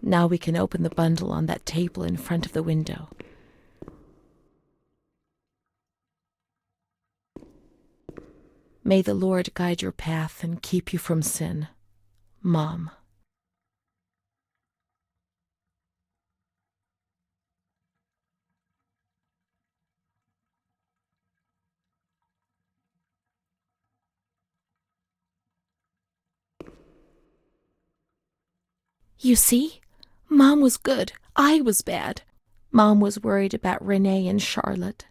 Now we can open the bundle on that table in front of the window. May the Lord guide your path and keep you from sin. Mom. You see? Mom was good. I was bad. Mom was worried about Renee and Charlotte.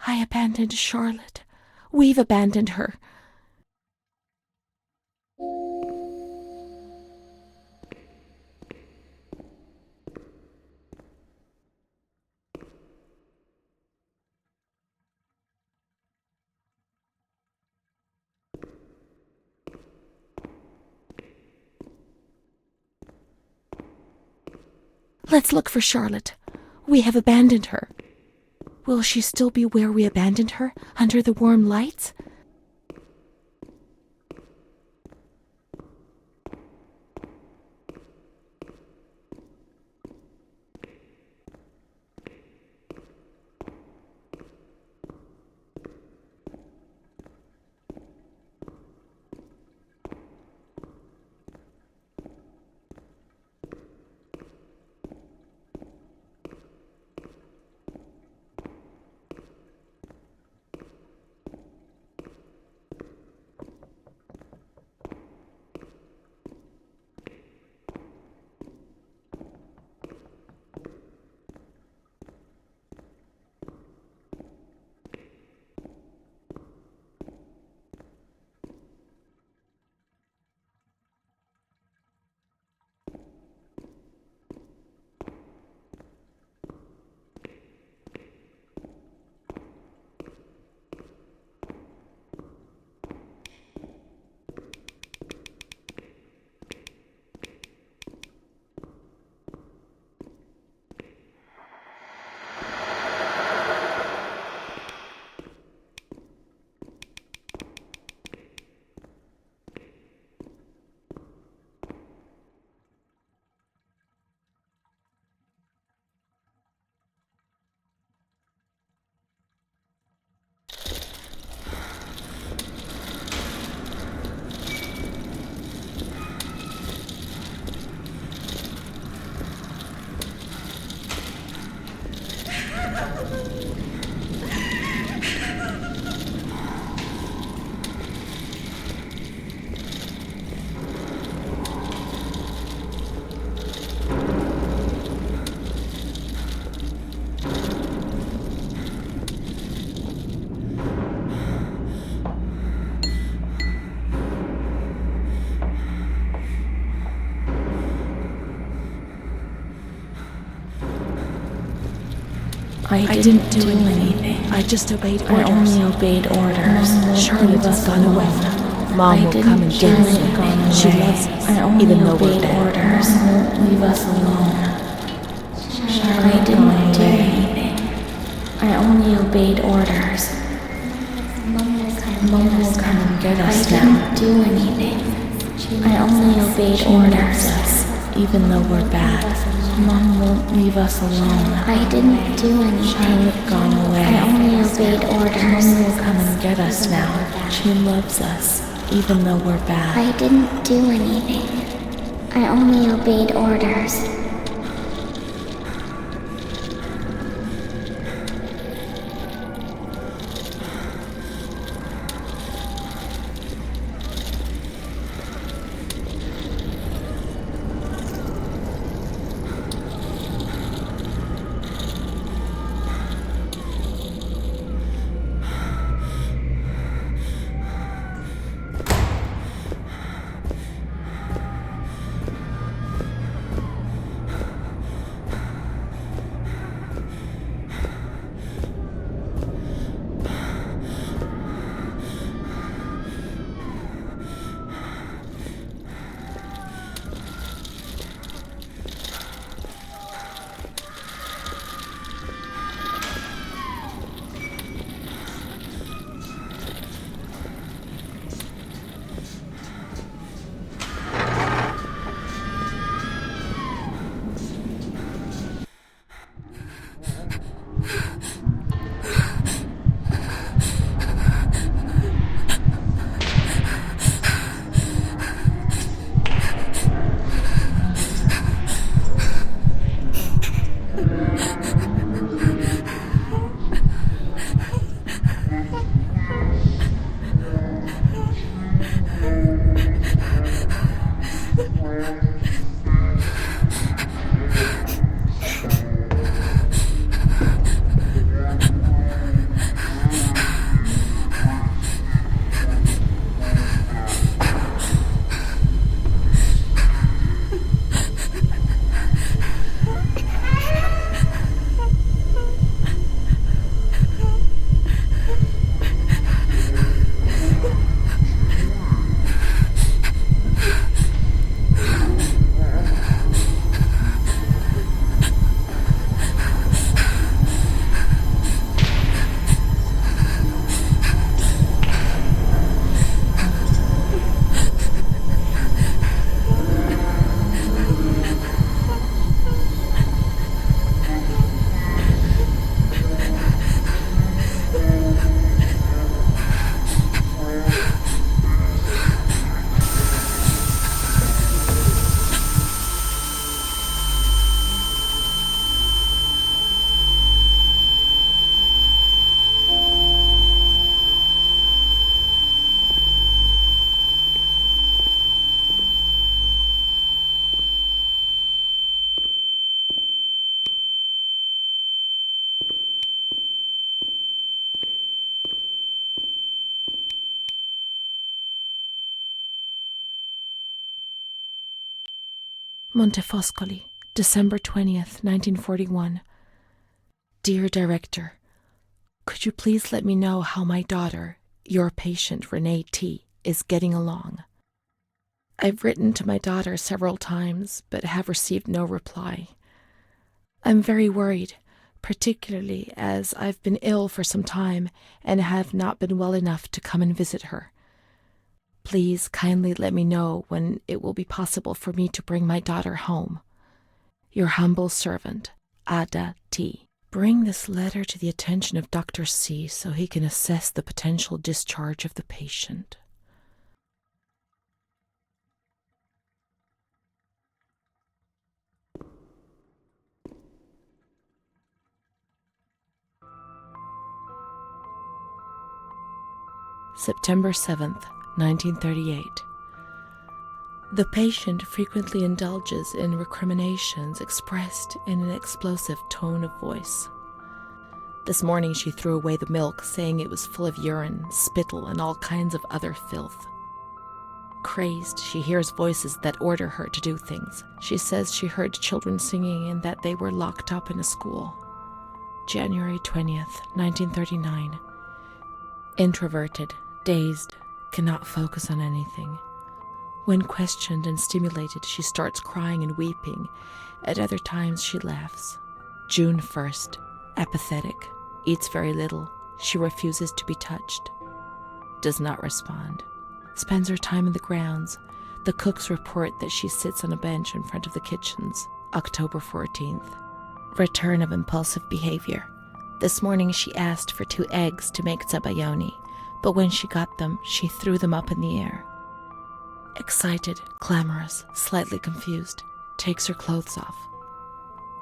I abandoned Charlotte. We've abandoned her. Let's look for Charlotte. We have abandoned her. Will she still be where we abandoned her, under the warm lights? I didn't do anything. I just obeyed orders. I only obeyed orders. Charlotte has gone away. Mom will come and get us. She loves us, even though we're bad. Orders. Leave us alone. I didn't do anything. I only obeyed orders. Mom will come and get us now. I didn't do anything. I only obeyed orders. Even though we're bad. Mom won't leave us alone. I didn't do anything. Charlotte gone away. I only obeyed orders. Mom will come and get us now. She loves us, even though we're bad. I didn't do anything. I only obeyed orders. Montefoscoli, December 20th, 1941. Dear Director, could you please let me know how my daughter, your patient Renee T., is getting along? I've written to my daughter several times, but have received no reply. I'm very worried, particularly as I've been ill for some time and have not been well enough to come and visit her. Please kindly let me know when it will be possible for me to bring my daughter home. Your humble servant, Ada T. Bring this letter to the attention of Dr. C so he can assess the potential discharge of the patient. September 7th, 1938. The patient frequently indulges in recriminations expressed in an explosive tone of voice. This morning she threw away the milk, saying it was full of urine, spittle, and all kinds of other filth. Crazed, she hears voices that order her to do things. She says she heard children singing and that they were locked up in a school. January 20th, 1939. Introverted, dazed, cannot focus on anything. When questioned and stimulated, she starts crying and weeping. At other times, she laughs. June 1st. Apathetic. Eats very little. She refuses to be touched. Does not respond. Spends her time in the grounds. The cooks report that she sits on a bench in front of the kitchens. October 14th. Return of impulsive behavior. This morning she asked for 2 eggs to make zabayoni, but when she got them, she threw them up in the air. Excited, clamorous, slightly confused, takes her clothes off.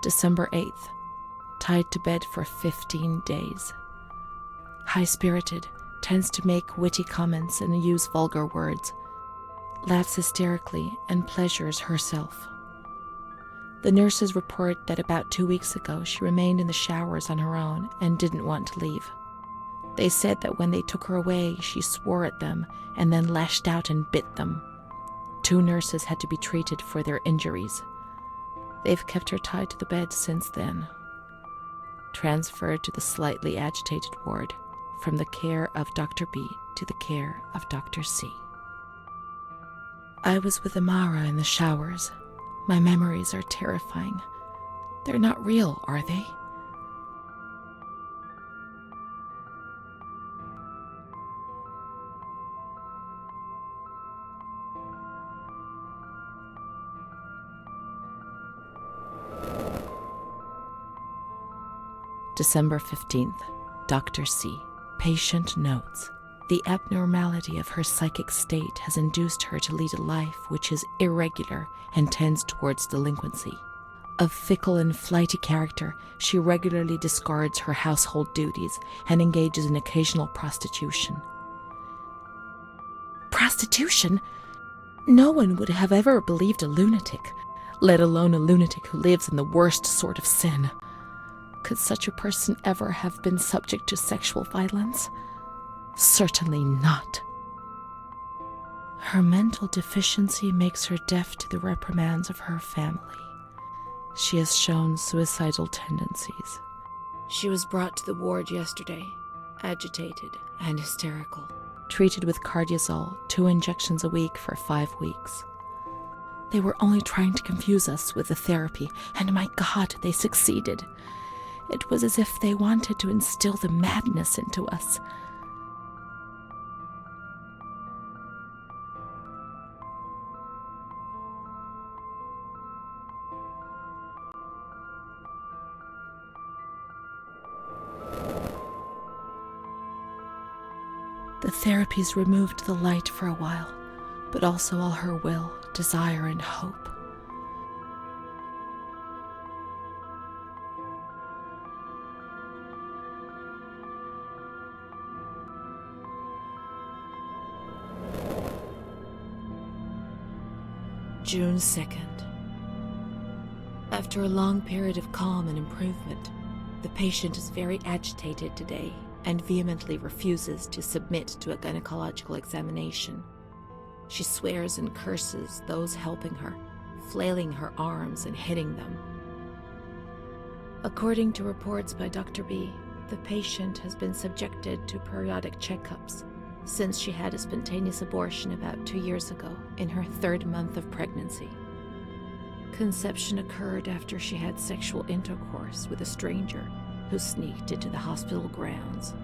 December 8th. Tied to bed for 15 days. High-spirited, tends to make witty comments and use vulgar words. Laughs hysterically and pleasures herself. The nurses report that about 2 weeks ago she remained in the showers on her own and didn't want to leave. They said that when they took her away, she swore at them and then lashed out and bit them. 2 nurses had to be treated for their injuries. They've kept her tied to the bed since then. Transferred to the slightly agitated ward, from the care of Dr. B to the care of Dr. C. I was with Amara in the showers. My memories are terrifying. They're not real, are they? December 15th. Dr. C. Patient notes. The abnormality of her psychic state has induced her to lead a life which is irregular and tends towards delinquency. Of fickle and flighty character, she regularly discards her household duties and engages in occasional prostitution. Prostitution? No one would have ever believed a lunatic, let alone a lunatic who lives in the worst sort of sin. Could such a person ever have been subject to sexual violence? Certainly not. Her mental deficiency makes her deaf to the reprimands of her family. She has shown suicidal tendencies. She was brought to the ward yesterday, agitated and hysterical. Treated with cardiazol, 2 injections a week for 5 weeks. They were only trying to confuse us with the therapy, and my God, they succeeded. It was as if they wanted to instill the madness into us. The therapies removed the light for a while, but also all her will, desire, and hope. June 2nd. After a long period of calm and improvement, the patient is very agitated today and vehemently refuses to submit to a gynecological examination. She swears and curses those helping her, flailing her arms and hitting them. According to reports by Dr. B, the patient has been subjected to periodic checkups since she had a spontaneous abortion about 2 years ago in her 3rd month of pregnancy. Conception occurred after she had sexual intercourse with a stranger who sneaked into the hospital grounds.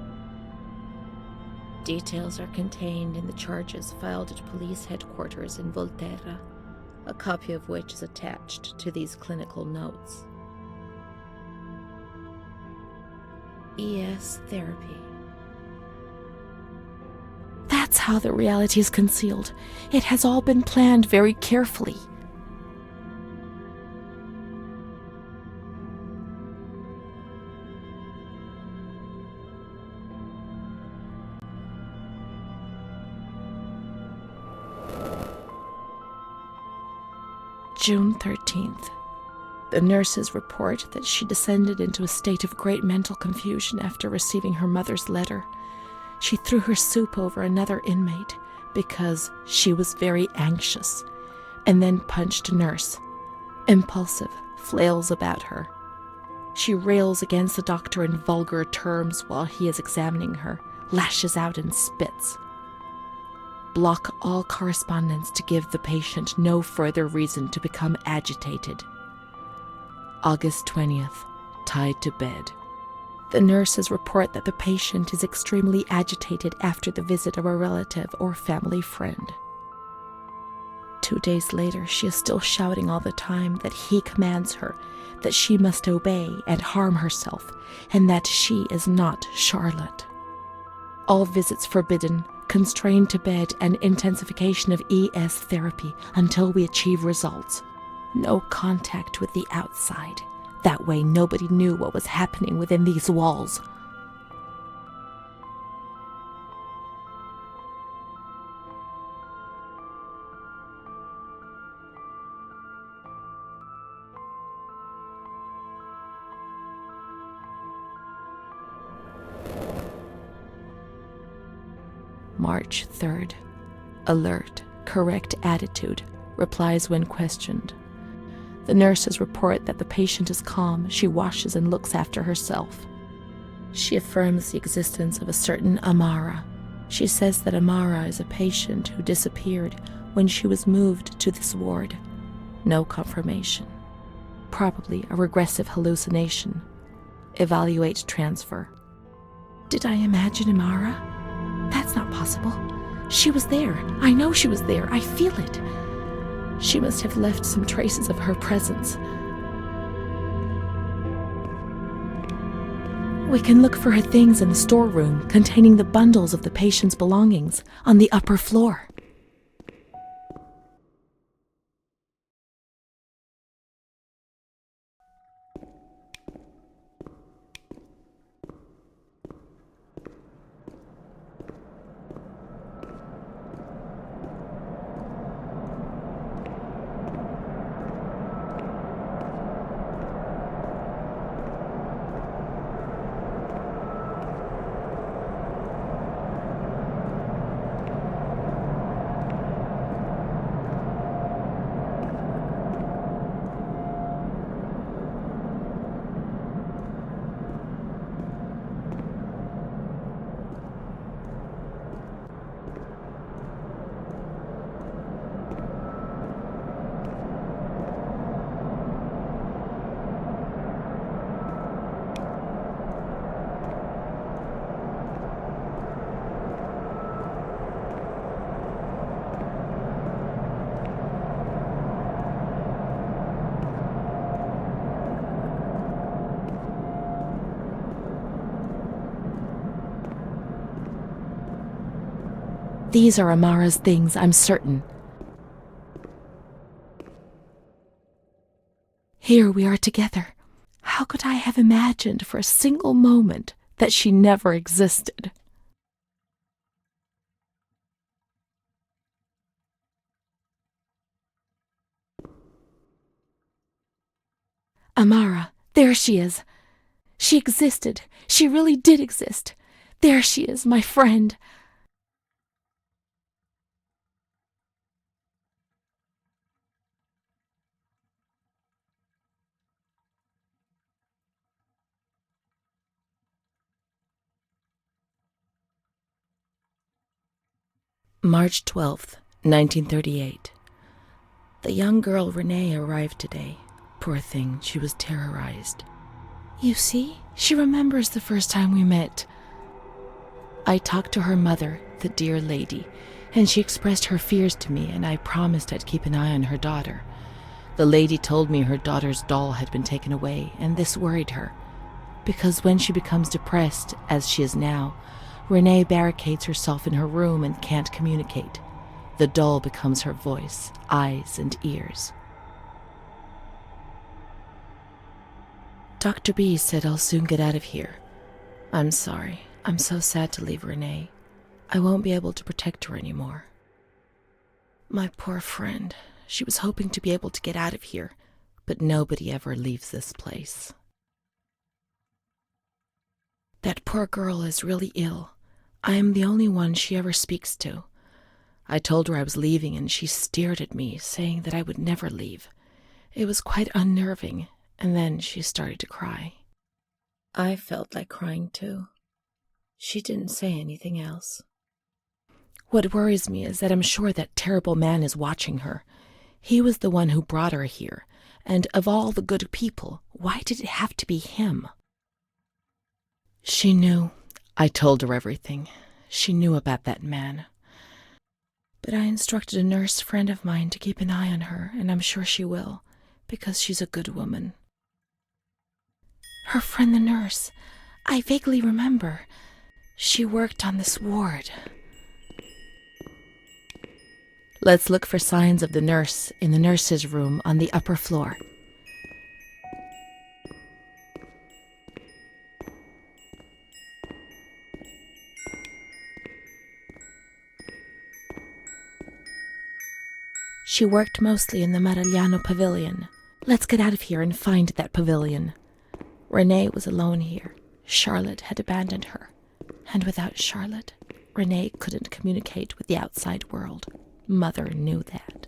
Details are contained in the charges filed at police headquarters in Volterra, a copy of which is attached to these clinical notes. ES therapy. That's how the reality is concealed. It has all been planned very carefully. June 13th. The nurses report that she descended into a state of great mental confusion after receiving her mother's letter. She threw her soup over another inmate because she was very anxious, and then punched a nurse. Impulsive, flails about her. She rails against the doctor in vulgar terms while he is examining her, lashes out and spits. Block all correspondence to give the patient no further reason to become agitated. August 20th, tied to bed. The nurses report that the patient is extremely agitated after the visit of a relative or family friend. 2 days later, she is still shouting all the time that he commands her, that she must obey and harm herself, and that she is not Charlotte. All visits forbidden, constrained to bed, and intensification of ES therapy until we achieve results. No contact with the outside. That way nobody knew what was happening within these walls. March 3rd. Alert, correct attitude, replies when questioned. The nurses report that the patient is calm, she washes and looks after herself. She affirms the existence of a certain Amara. She says that Amara is a patient who disappeared when she was moved to this ward. No confirmation. Probably a regressive hallucination. Evaluate transfer. Did I imagine Amara? That's not possible. She was there. I know she was there. I feel it. She must have left some traces of her presence. We can look for her things in the storeroom containing the bundles of the patient's belongings on the upper floor. These are Amara's things, I'm certain. Here we are together. How could I have imagined for a single moment that she never existed? Amara, there she is. She existed. She really did exist. There she is, my friend. March 12th, 1938. The young girl Renee arrived today. Poor thing, she was terrorized. You see, she remembers the first time we met. I talked to her mother, the dear lady, and she expressed her fears to me, and I promised I'd keep an eye on her daughter. The lady told me her daughter's doll had been taken away, and this worried her, because when she becomes depressed, as she is now, Renee barricades herself in her room and can't communicate. The doll becomes her voice, eyes, and ears. Dr. B said I'll soon get out of here. I'm sorry. I'm so sad to leave Renee. I won't be able to protect her anymore. My poor friend. She was hoping to be able to get out of here, but nobody ever leaves this place. That poor girl is really ill. I am the only one she ever speaks to. I told her I was leaving, and she stared at me, saying that I would never leave. It was quite unnerving, and then she started to cry. I felt like crying too. She didn't say anything else. What worries me is that I'm sure that terrible man is watching her. He was the one who brought her here, and of all the good people, why did it have to be him? She knew. I told her everything. She knew about that man. But I instructed a nurse friend of mine to keep an eye on her, and I'm sure she will, because she's a good woman. Her friend the nurse. I vaguely remember. She worked on this ward. Let's look for signs of the nurse in the nurse's room on the upper floor. She worked mostly in the Marigliano pavilion. Let's get out of here and find that pavilion. Renee was alone here. Charlotte had abandoned her. And without Charlotte, Renee couldn't communicate with the outside world. Mother knew that.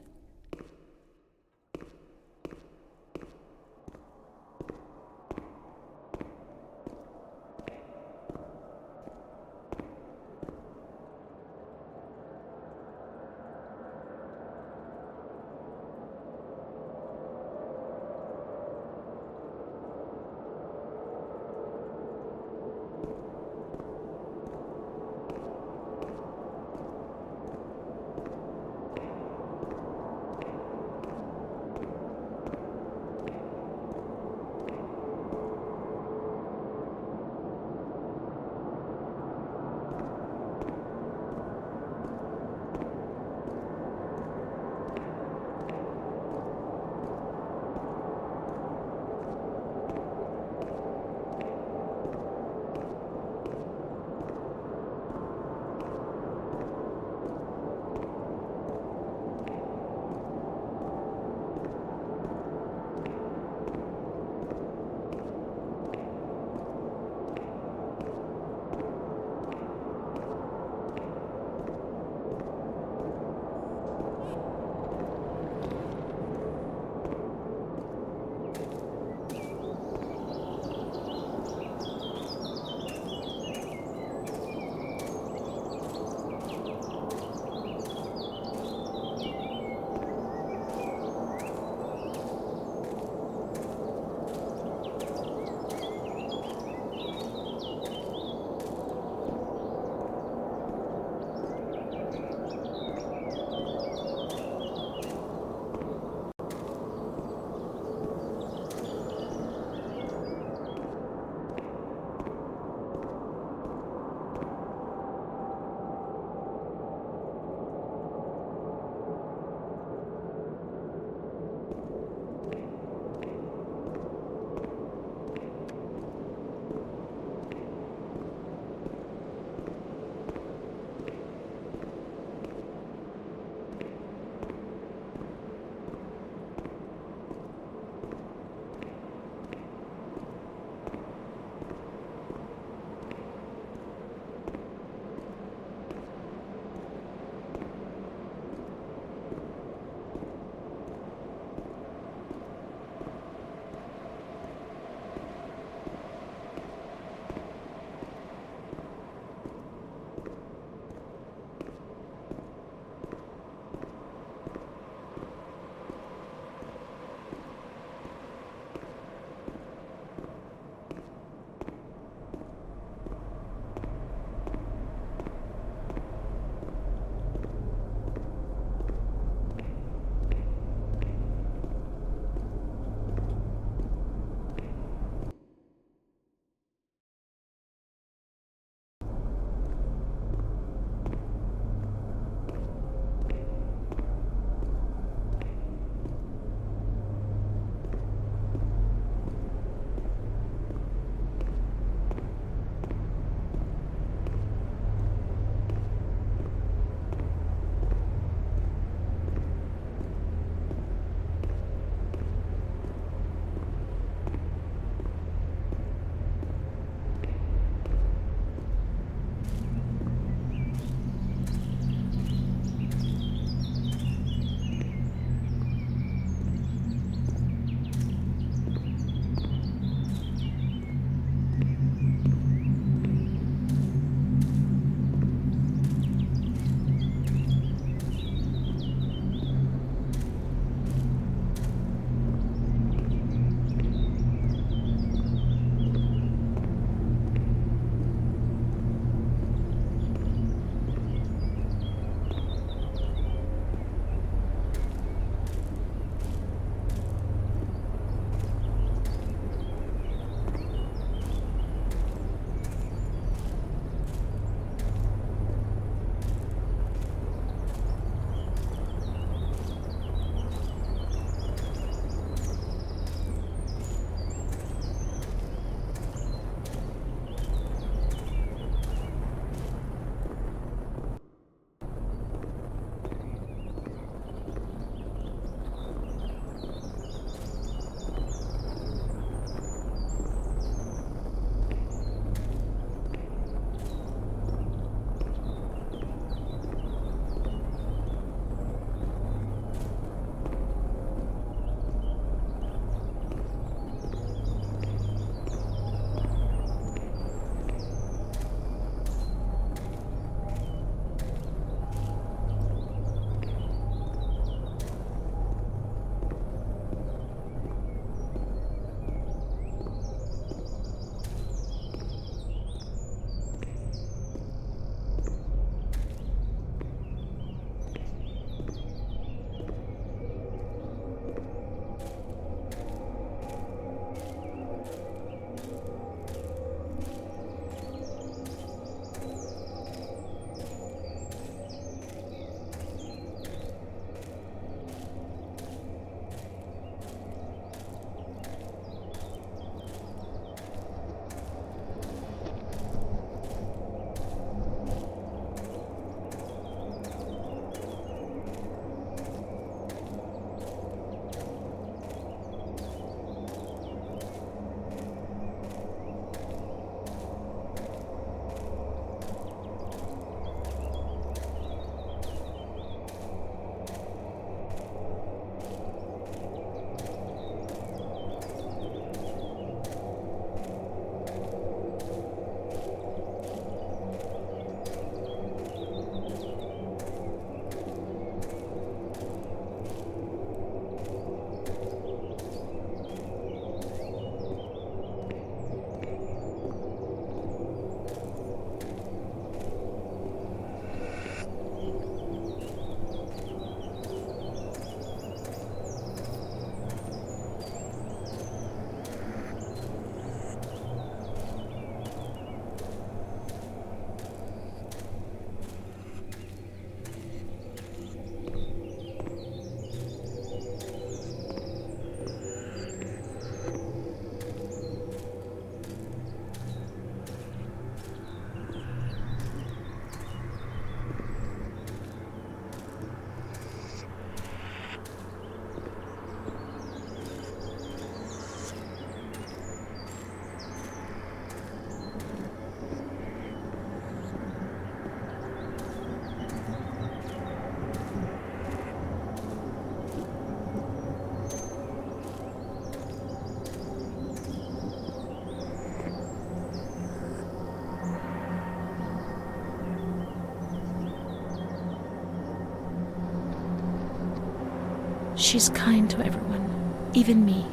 She's kind to everyone, even me.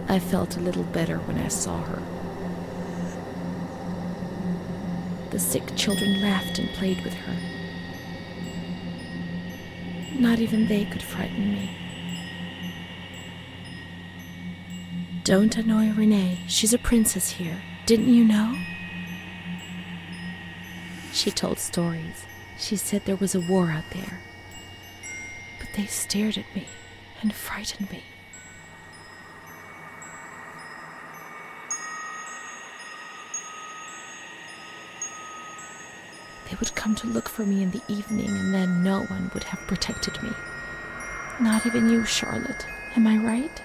I felt a little better when I saw her. The sick children laughed and played with her. Not even they could frighten me. Don't annoy Renee. She's a princess here. Didn't you know? She told stories. She said there was a war out there. But they stared at me and frightened me. They would come to look for me in the evening, and then no one would have protected me. Not even you, Charlotte. Am I right?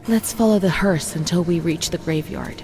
Let's follow the hearse until we reach the graveyard.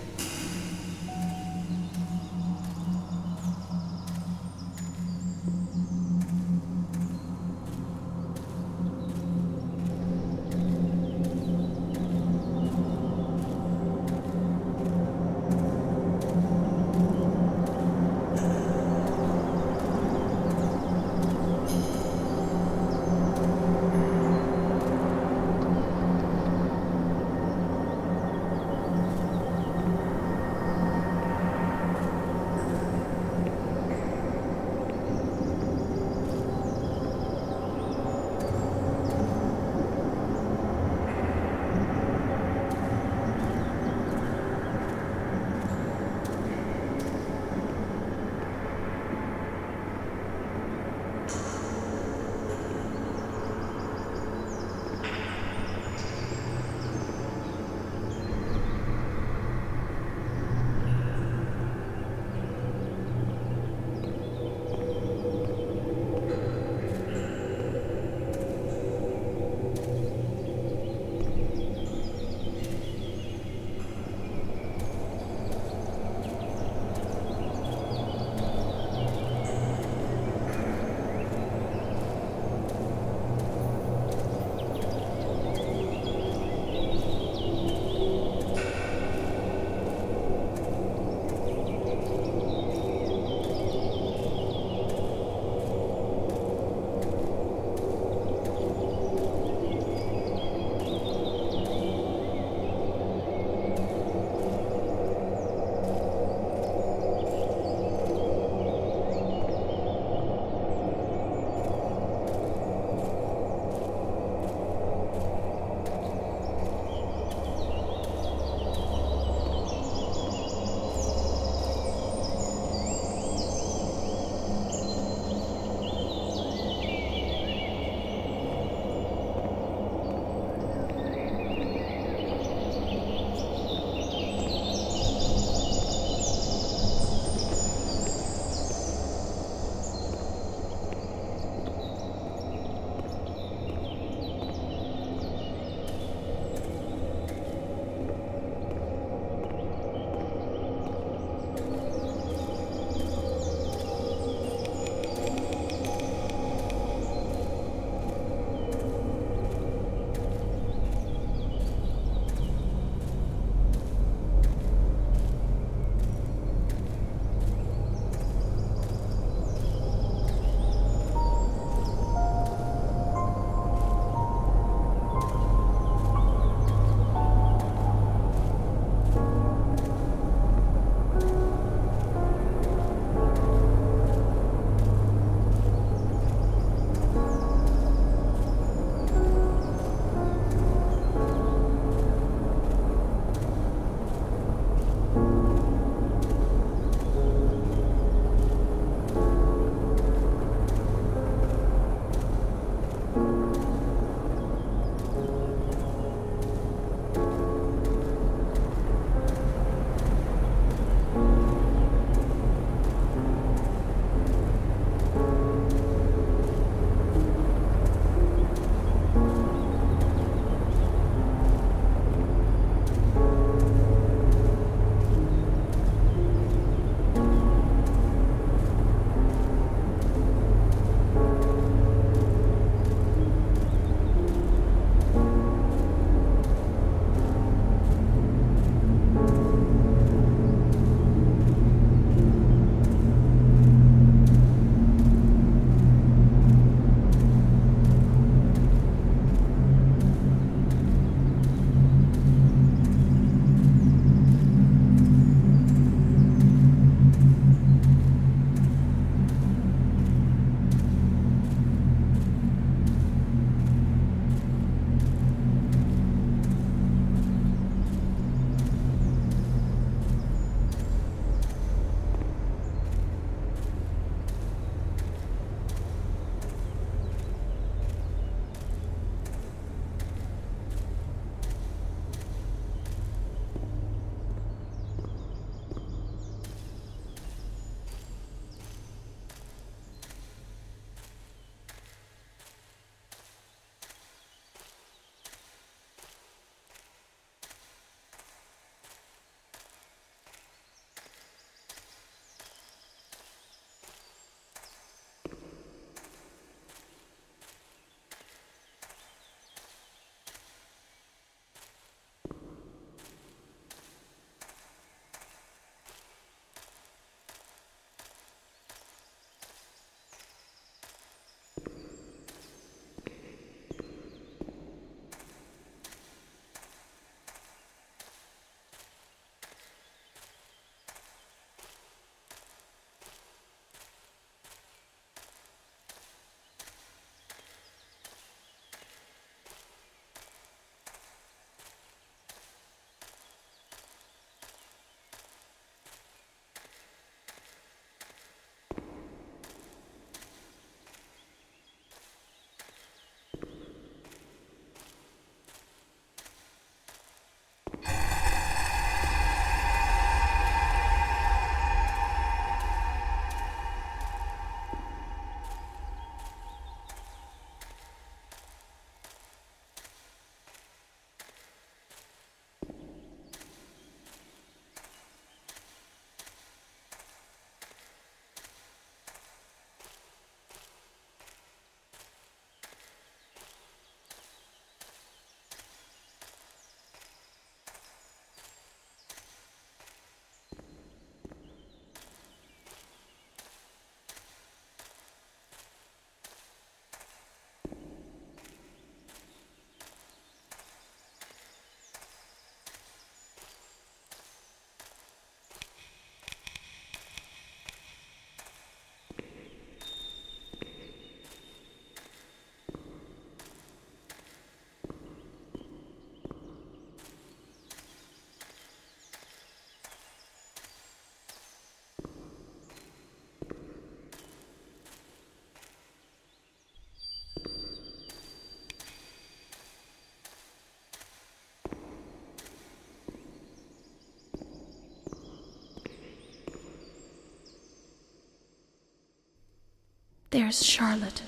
There's Charlotte,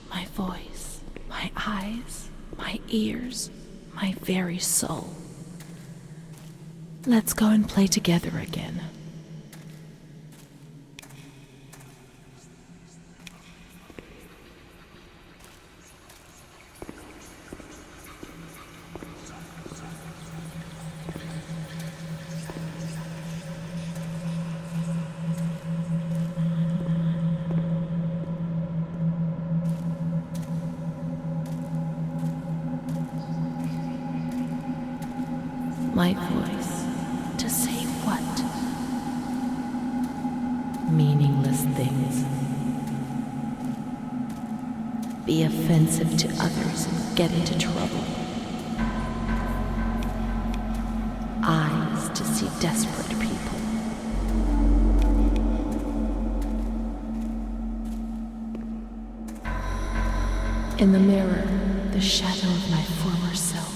my voice, my eyes, my ears, my very soul. Let's go and play together again. My voice, to say what? Meaningless things. Be offensive to others and get into trouble. Eyes to see desperate people. In the mirror, the shadow of my former self.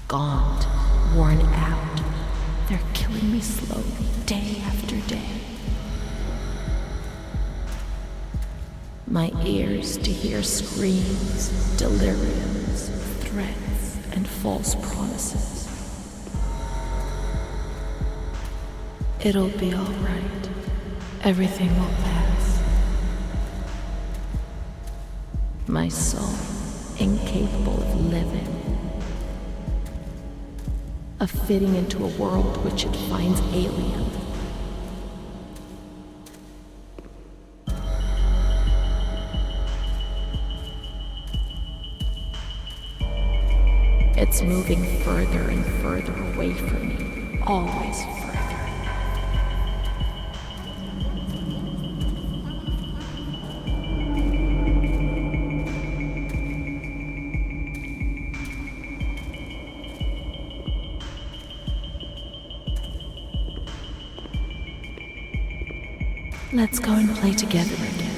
Gaunt, worn out, they're killing me slowly, day after day. My ears to hear screams, deliriums, threats, and false promises. It'll be all right. Everything will pass. My soul, incapable of living, of fitting into a world which it finds alien. It's moving further and further away from me, always further. Let's go and play together again.